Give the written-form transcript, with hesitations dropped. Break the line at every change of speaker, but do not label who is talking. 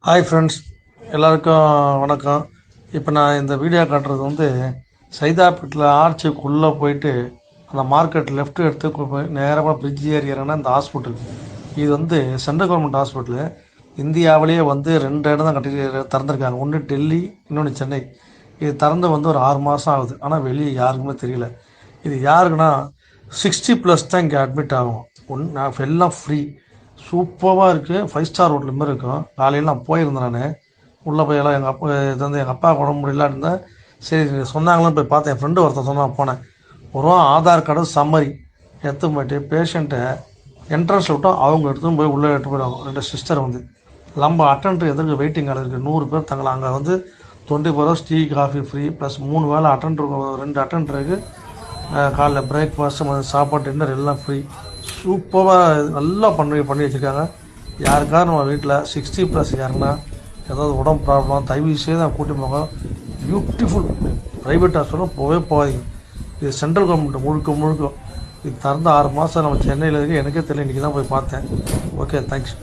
Hi friends, எல்லாருக்கும் வணக்கம். இப்போ நான் இந்த வீடியோ காட்டுறது சைதாப்பேட்டில் ஆர்ச்சிக்குள்ளே போயிட்டு அந்த மார்க்கெட் லெஃப்ட் எடுத்து போய் நேரமாக பிரிட்ஜ் ஏறி இறங்கினா இந்த ஹாஸ்பிட்டல். இது சென்ட்ரல் கவர்மெண்ட் ஹாஸ்பிட்டலு. இந்தியாவிலேயே 2 இடம் தான் திறந்துருக்காங்க. ஒன்று டெல்லி, இன்னொன்று சென்னை. இது திறந்து ஒரு 6 மாதம் ஆகுது. ஆனால் வெளியே யாருக்குமே தெரியல. இது யாருக்குன்னா 60+ தான் இங்கே அட்மிட் ஆகும். எல்லாம் ஃப்ரீ. சூப்பராக இருக்குது. 5 ஸ்டார் ஹோட்டல் மாதிரி இருக்கும். காலையில் நான் போயிருந்தேன். நான் உள்ளே போய் எல்லாம் எங்கள் அப்பா எங்கள் அப்பா உடம்பு முடியலான்னு இருந்தேன். சரி சொன்னாங்களும் போய் பார்த்தேன். என் ஃப்ரெண்டு ஒருத்தர் சொன்னால் போனேன். ஆதார் கார்டு சம்மரி எடுத்து போயிட்டு பேஷண்ட்டை என்ட்ரன்ஸில் விட்டோம். அவங்க எடுத்துன்னு போய் உள்ளே எடுத்து போயிடுவாங்க. 2 சிஸ்டர் நம்ம அட்டெண்டர் எதிர்க்கு வெயிட்டிங் ஆள் இருக்குது. 100 பேர் தங்கலாம். அங்கே 24 hours tea coffee free plus 3 வேளை அட்டெண்டர் 2 அட்டெண்டருக்கு காலைல பிரேக்ஃபாஸ்ட்டு சாப்பாடு டின்னர் எல்லாம் ஃப்ரீ. சூப்பராக நல்லா பண்ணி வச்சுருக்காங்க. யாருக்காவது நம்ம வீட்டில் 60+ யாருன்னா ஏதாவது உடம்பு ப்ராப்ளம் தயவு செய்து தான் கூட்டி போங்க. பியூட்டிஃபுல் ப்ரைவேட் ஹாஸ்பிட்டலும் போகாதீங்க. இது சென்ட்ரல் கவர்மெண்ட் முழுக்க இது திறந்து 6 மாதம். நம்ம சென்னையில் இருக்கு. எனக்கே தெரியல, இன்றைக்கி தான் போய் பார்த்தேன். Okay, thanks.